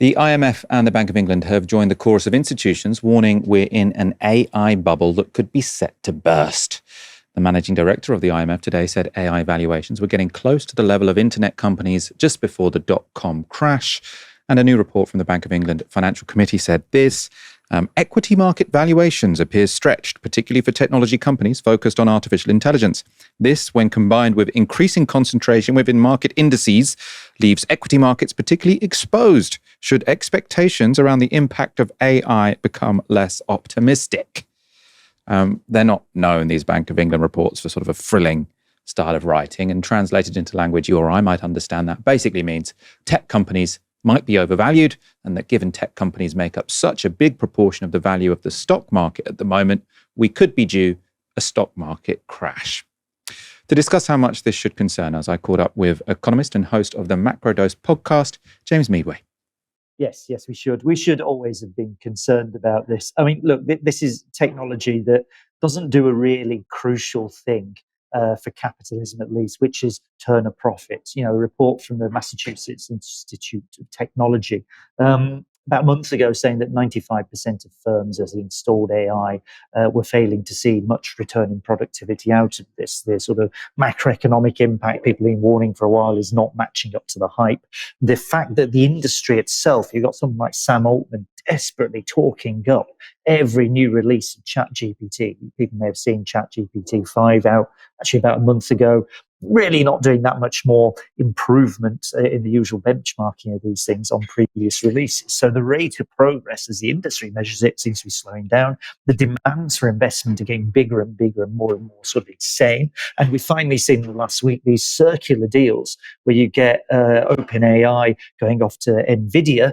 The IMF and the Bank of England have joined the chorus of institutions warning we're in an AI bubble that could be set to burst. The managing director of the IMF today said AI valuations were getting close to the level of internet companies just before the dot-com crash. And a new report from the Bank of England Financial Committee said this. Equity market valuations appear stretched, particularly for technology companies focused on artificial intelligence. This, when combined with increasing concentration within market indices, leaves equity markets particularly exposed should expectations around the impact of AI become less optimistic. They're not known, these Bank of England reports, for sort of a thrilling style of writing, and translated into language you or I might understand that basically means tech companies might be overvalued, and that given tech companies make up such a big proportion of the value of the stock market at the moment, we could be due a stock market crash. To discuss how much this should concern us, I caught up with economist and host of the Macro Dose podcast, James Meadway. Yes, we should. We should always have been concerned about this. I mean, look, this is technology that doesn't do a really crucial thing for capitalism, at least, which is turn a profit. You know, a report from the Massachusetts Institute of Technology about a month ago saying that 95% of firms as installed AI were failing to see much return in productivity out of this. The sort of macroeconomic impact people have been warning for a while is not matching up to the hype. The fact that the industry itself, you've got someone like Sam Altman desperately talking up every new release of ChatGPT. People may have seen ChatGPT 5 out actually about a month ago. Really not doing that much more improvement in the usual benchmarking of these things on previous releases. So the rate of progress as the industry measures it seems to be slowing down. The demands for investment are getting bigger and bigger and more sort of insane. And we've finally seen in the last week these circular deals where you get OpenAI going off to NVIDIA,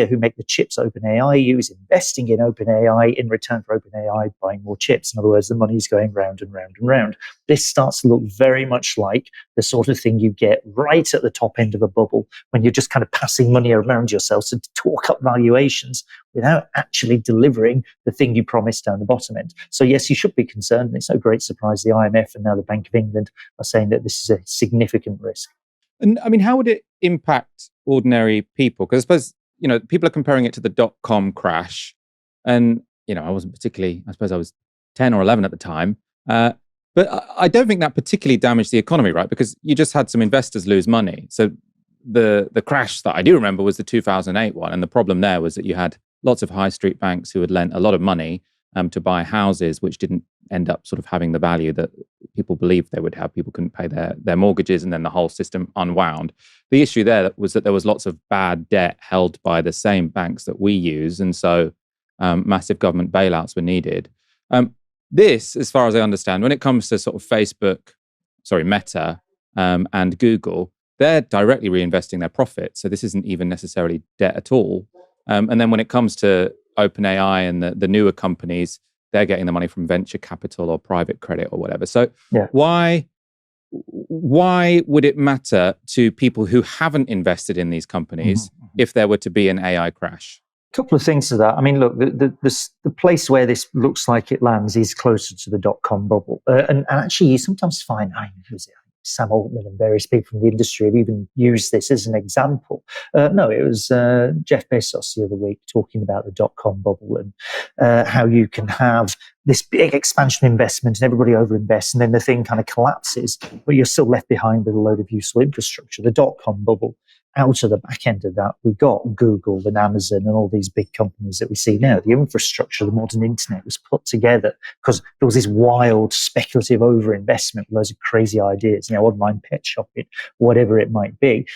who make the chips OpenAI use, investing in OpenAI in return for OpenAI buying more chips. In other words, the money's going round and round and round. This starts to look very much like the sort of thing you get right at the top end of a bubble when you're just kind of passing money around yourself to talk up valuations without actually delivering the thing you promised down the bottom end. So yes, you should be concerned. It's no great surprise the IMF and now the Bank of England are saying that this is a significant risk. And I mean, how would it impact ordinary people? Because I suppose, you know, people are comparing it to the dot-com crash. And, you know, I suppose I was 10 or 11 at the time. But I don't think that particularly damaged the economy, right? Because you just had some investors lose money. So the crash that I do remember was the 2008 one. And the problem there was that you had lots of high street banks who had lent a lot of money to buy houses, which didn't end up sort of having the value that people believed they would have. People couldn't pay their mortgages, and then the whole system unwound. The issue there was that there was lots of bad debt held by the same banks that we use. And so massive government bailouts were needed. This, as far as I understand, when it comes to sort of Meta and Google, they're directly reinvesting their profits. So this isn't even necessarily debt at all. And then when it comes to OpenAI and the newer companies, they're getting the money from venture capital or private credit or whatever. So why would it matter to people who haven't invested in these companies if there were to be an AI crash? Couple of things to that. I mean, look, the place where this looks like it lands is closer to the dot-com bubble. And actually, you sometimes find, Sam Altman and various people from the industry have even used this as an example. No, it was Jeff Bezos the other week talking about the dot-com bubble and how you can have this big expansion investment and everybody overinvests and then the thing kind of collapses, but you're still left behind with a load of useful infrastructure. The dot-com bubble, out of the back end of that, we got Google and Amazon and all these big companies that we see now. The infrastructure, the modern internet was put together because there was this wild speculative overinvestment, loads of crazy ideas, online pet shopping, whatever it might be.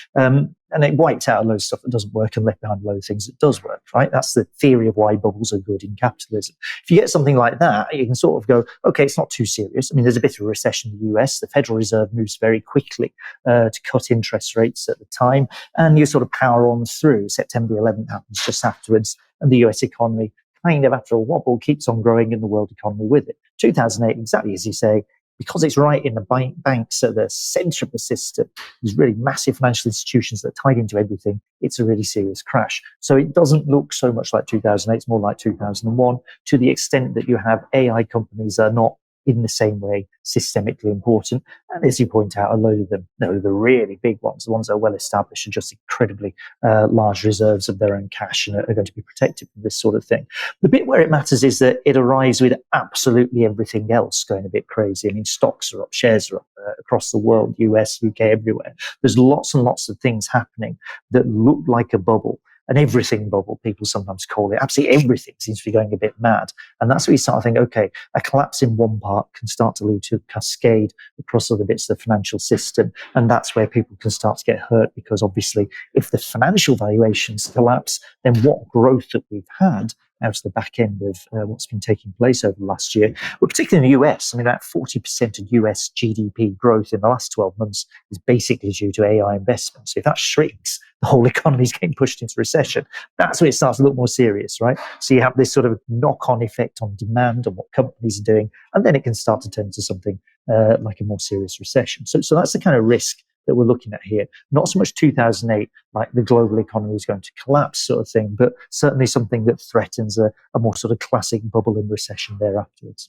And it wiped out a load of stuff that doesn't work and left behind a load of things that does work, right? That's the theory of why bubbles are good in capitalism. If you get something like that, you can sort of go, okay, it's not too serious. I mean, there's a bit of a recession in the US. The Federal Reserve moves very quickly to cut interest rates at the time. And you sort of power on through. September 11th happens just afterwards. And the US economy kind of, after a wobble, keeps on growing and the world economy with it. 2008, exactly as you say, because it's right in the banks at the center of the system, there's really massive financial institutions that are tied into everything. It's a really serious crash. So it doesn't look so much like 2008. It's more like 2001 to the extent that you have AI companies are not in the same way systemically important. And as you point out, a load of them, the really big ones, the ones that are well established, are just incredibly large reserves of their own cash and are going to be protected from this sort of thing. The bit where it matters is that it arrives with absolutely everything else going a bit crazy. I mean, stocks are up, shares are up across the world, US, UK, everywhere. There's lots and lots of things happening that look like a bubble. An everything bubble, people sometimes call it. Absolutely everything seems to be going a bit mad. And that's where you start to think, okay, a collapse in one part can start to lead to a cascade across other bits of the financial system. And that's where people can start to get hurt, because obviously if the financial valuations collapse, then what growth that we've had out of the back end of what's been taking place over the last year, well, particularly in the US, I mean, about 40% of US GDP growth in the last 12 months is basically due to AI investment. So if that shrinks, the whole economy is getting pushed into recession. That's where it starts to look more serious, right? So you have this sort of knock-on effect on demand and what companies are doing, and then it can start to turn into something like a more serious recession. So that's the kind of risk that we're looking at here. Not so much 2008, like the global economy is going to collapse sort of thing, but certainly something that threatens a more sort of classic bubble and recession there afterwards.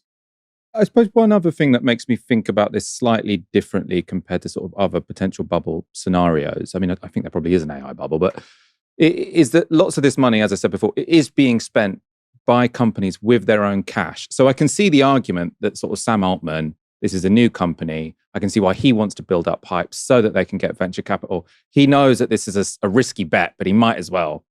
I suppose one other thing that makes me think about this slightly differently compared to sort of other potential bubble scenarios, I mean, I think there probably is an AI bubble, but is that lots of this money, as I said before, is being spent by companies with their own cash. So I can see the argument that sort of Sam Altman, this is a new company, I can see why he wants to build up pipes so that they can get venture capital. He knows that this is a risky bet, but he might as well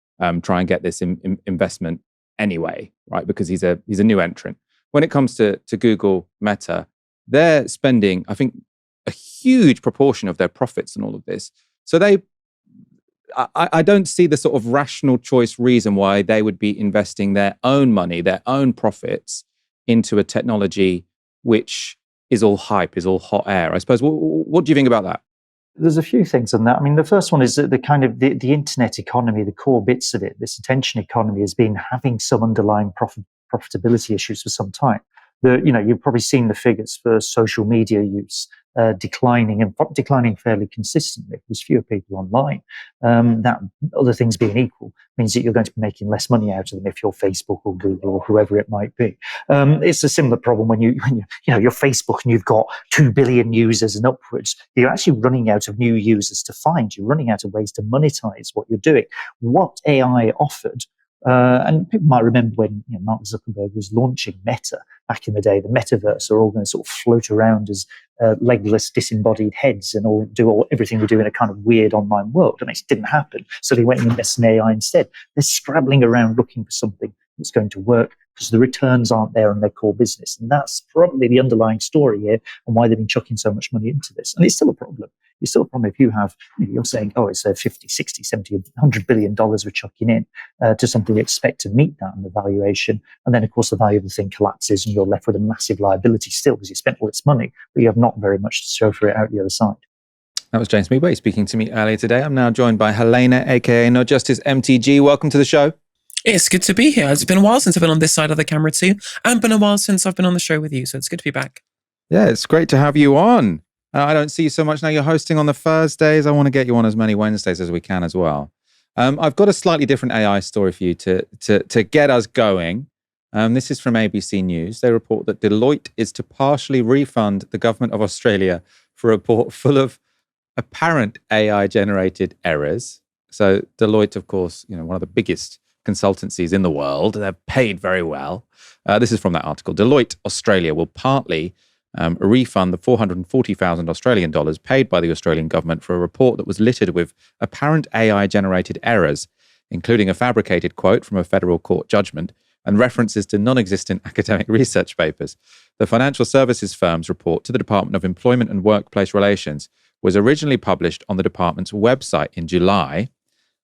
try and get this investment anyway, right? Because he's a new entrant. When it comes to Google, Meta, they're spending, I think, a huge proportion of their profits on all of this. So I don't see the sort of rational choice reason why they would be investing their own money, their own profits into a technology which is all hype, is all hot air. I suppose, what do you think about that? There's a few things on that. I mean, the first one is that the kind of the internet economy, the core bits of it, this attention economy has been having some underlying profitability issues for some time. You've probably seen the figures for social media use declining fairly consistently. There's fewer people online. That, other things being equal, means that you're going to be making less money out of them if you're Facebook or Google or whoever it might be. It's a similar problem when you're Facebook and you've got 2 billion users and upwards. You're actually running out of new users to find. You're running out of ways to monetize what you're doing. What AI offered, and people might remember when Mark Zuckerberg was launching Meta back in the day, the metaverse are all going to sort of float around as legless, disembodied heads and do everything we do in a kind of weird online world. And it didn't happen. So they went and invested in AI instead. They're scrabbling around looking for something that's going to work because the returns aren't there on their core business. And that's probably the underlying story here and why they've been chucking so much money into this. And it's still a problem. It's still a problem if you have, you're saying, oh, it's 50, 60, 70, $100 billion we're chucking in to something you expect to meet that in the valuation. And then, of course, the value of the thing collapses and you're left with a massive liability still because you spent all this money, but you have not very much to show for it out the other side. That was James Midway speaking to me earlier today. I'm now joined by Helena, aka No Justice MTG. Welcome to the show. It's good to be here. It's been a while since I've been on this side of the camera too, and been a while since I've been on the show with you, so it's good to be back. Yeah, it's great to have you on. I don't see you so much now. You're hosting on the Thursdays. I want to get you on as many Wednesdays as we can as well. I've got a slightly different AI story for you to get us going. This is from ABC News. They report that Deloitte is to partially refund the government of Australia for a report full of apparent AI-generated errors. So Deloitte, of course, one of the biggest consultancies in the world. They're paid very well. This is from that article. Deloitte Australia will partly refund the 440,000 Australian dollars paid by the Australian government for a report that was littered with apparent AI-generated errors, including a fabricated quote from a federal court judgment and references to non-existent academic research papers. The financial services firm's report to the Department of Employment and Workplace Relations was originally published on the department's website in July.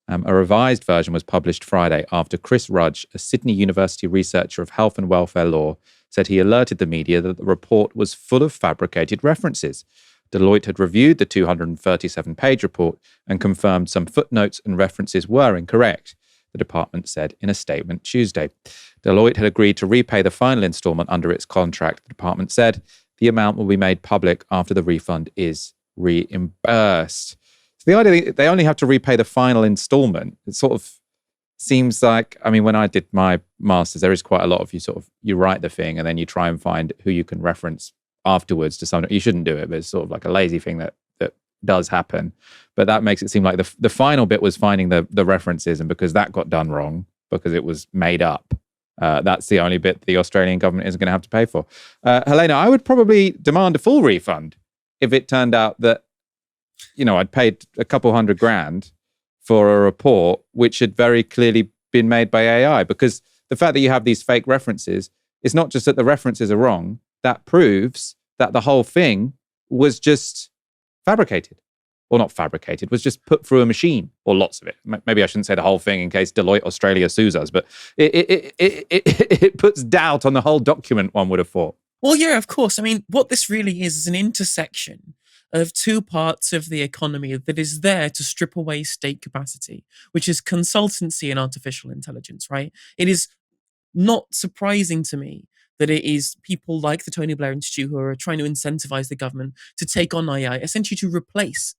A revised version was published Friday after Chris Rudge, a Sydney University researcher of health and welfare law, said he alerted the media that the report was full of fabricated references. Deloitte had reviewed the 237-page report and confirmed some footnotes and references were incorrect, the department said in a statement Tuesday. Deloitte had agreed to repay the final instalment under its contract. The department said the amount will be made public after the refund is reimbursed. So the idea that they only have to repay the final installment, it's sort of seems like, I mean, when I did my master's, there is quite a lot of you write the thing and then you try and find who you can reference afterwards to something. You shouldn't do it, but it's sort of like a lazy thing that does happen. But that makes it seem like the final bit was finding the references, and because that got done wrong, because it was made up, that's the only bit the Australian government isn't going to have to pay for. Helena, I would probably demand a full refund if it turned out that, I'd paid a couple $100,000 for a report which had very clearly been made by AI, because the fact that you have these fake references is not just that the references are wrong, that proves that the whole thing was just fabricated. Or not fabricated, was just put through a machine, or lots of it. Maybe I shouldn't say the whole thing in case Deloitte Australia sues us, but it puts doubt on the whole document, one would have thought. Well, yeah, of course. I mean, what this really is an intersection of two parts of the economy that is there to strip away state capacity, which is consultancy and artificial intelligence, right? It is not surprising to me that it is people like the Tony Blair Institute who are trying to incentivize the government to take on AI, essentially to replace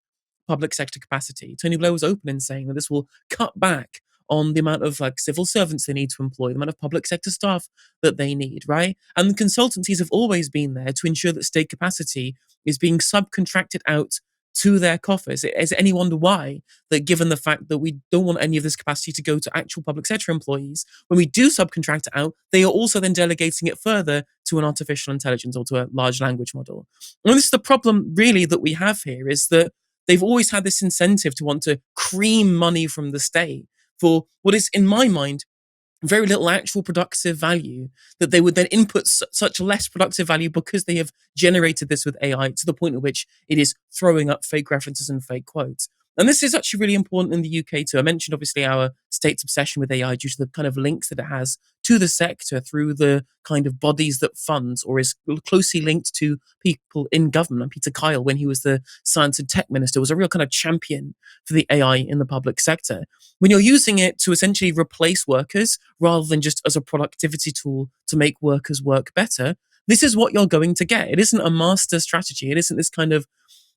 public sector capacity. Tony Blair was open in saying that this will cut back on the amount of civil servants they need to employ, the amount of public sector staff that they need, right? And the consultancies have always been there to ensure that state capacity is being subcontracted out to their coffers. Is any wonder why that, given the fact that we don't want any of this capacity to go to actual public sector employees, when we do subcontract it out, they are also then delegating it further to an artificial intelligence or to a large language model. And this is the problem really that we have here, is that they've always had this incentive to want to cream money from the state for what is, in my mind, very little actual productive value, that they would then input such less productive value because they have generated this with AI to the point at which it is throwing up fake references and fake quotes. And this is actually really important in the UK too. I mentioned obviously our state's obsession with AI due to the kind of links that it has to the sector through the kind of bodies that funds or is closely linked to people in government. And Peter Kyle, when he was the science and tech minister, was a real kind of champion for the AI in the public sector. When you're using it to essentially replace workers rather than just as a productivity tool to make workers work better, this is what you're going to get. It isn't a master strategy. It isn't this kind of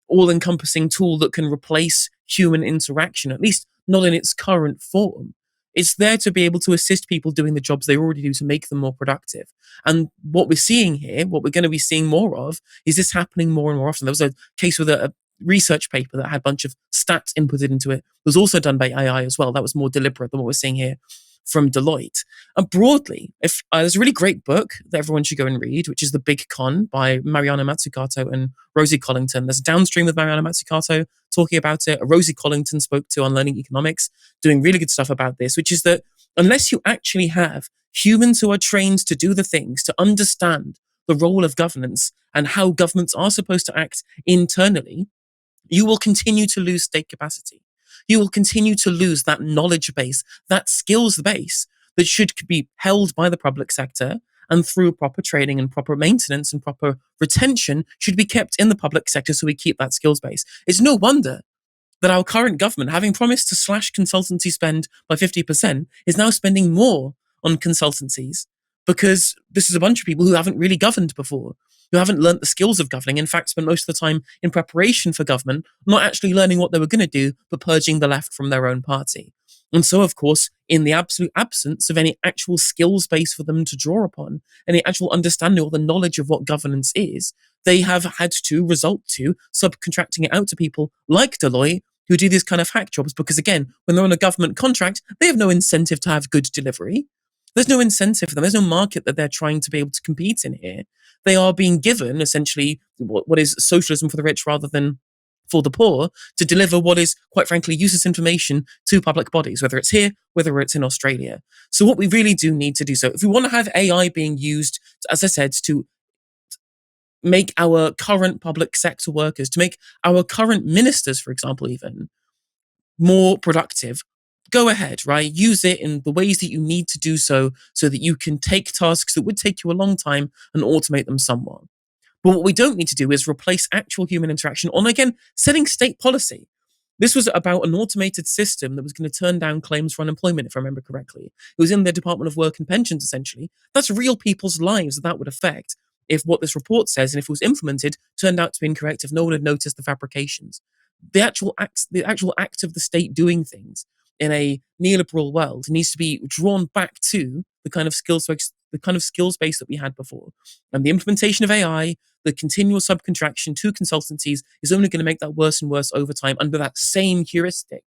all-encompassing tool that can replace human interaction, at least not in its current form. It's there to be able to assist people doing the jobs they already do to make them more productive. And what we're seeing here, what we're going to be seeing more of, is this happening more and more often. There was a case with a research paper that had a bunch of stats inputted into it. It was also done by AI as well. That was more deliberate than what we're seeing here from Deloitte. And broadly, if there's a really great book that everyone should go and read, which is The Big Con by Mariana Mazzucato and Rosie Collington. There's a downstream with Mariana Mazzucato talking about it. Rosie Collington spoke to on Learning Economics, doing really good stuff about this, which is that unless you actually have humans who are trained to do the things, to understand the role of governance and how governments are supposed to act internally, you will continue to lose state capacity. You will continue to lose that knowledge base, that skills base that should be held by the public sector, and through proper training and proper maintenance and proper retention should be kept in the public sector so we keep that skills base. It's no wonder that our current government, having promised to slash consultancy spend by 50%, is now spending more on consultancies, because this is a bunch of people who haven't really governed before, who haven't learnt the skills of governing, in fact, spent most of the time in preparation for government, not actually learning what they were going to do, but purging the left from their own party. And so, of course, in the absolute absence of any actual skills base for them to draw upon, any actual understanding or the knowledge of what governance is, they have had to resort to subcontracting it out to people like Deloitte, who do these kind of hack jobs, because again, when they're on a government contract, they have no incentive to have good delivery. There's no incentive for them. There's no market that they're trying to be able to compete in here. They are being given essentially what is socialism for the rich rather than for the poor, to deliver what is, quite frankly, useless information to public bodies, whether it's here, whether it's in Australia. So what we really do need to do, so if we want to have AI being used, as I said, to make our current public sector workers, to make our current ministers, for example, even more productive, go ahead, right? Use it in the ways that you need to do so that you can take tasks that would take you a long time and automate them somewhat. But what we don't need to do is replace actual human interaction on, again, setting state policy. This was about an automated system that was going to turn down claims for unemployment, if I remember correctly. It was in the Department of Work and Pensions, essentially. That's real people's lives that would affect if what this report says, and if it was implemented, turned out to be incorrect, if no one had noticed the fabrications. The actual act of the state doing things in a neoliberal world needs to be drawn back to the kind of skills base that we had before. And the implementation of AI, the continual subcontraction to consultancies is only going to make that worse and worse over time under that same heuristic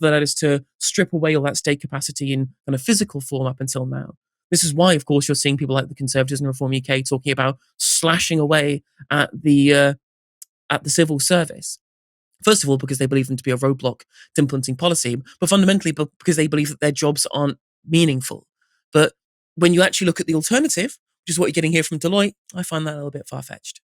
that led us to strip away all that state capacity in kind of physical form up until now. This is why, of course, you're seeing people like the Conservatives and Reform UK talking about slashing away at the civil service. First of all, because they believe them to be a roadblock to implementing policy, but fundamentally because they believe that their jobs aren't meaningful. But when you actually look at the alternative, which is what you're getting here from Deloitte, I find that a little bit far-fetched.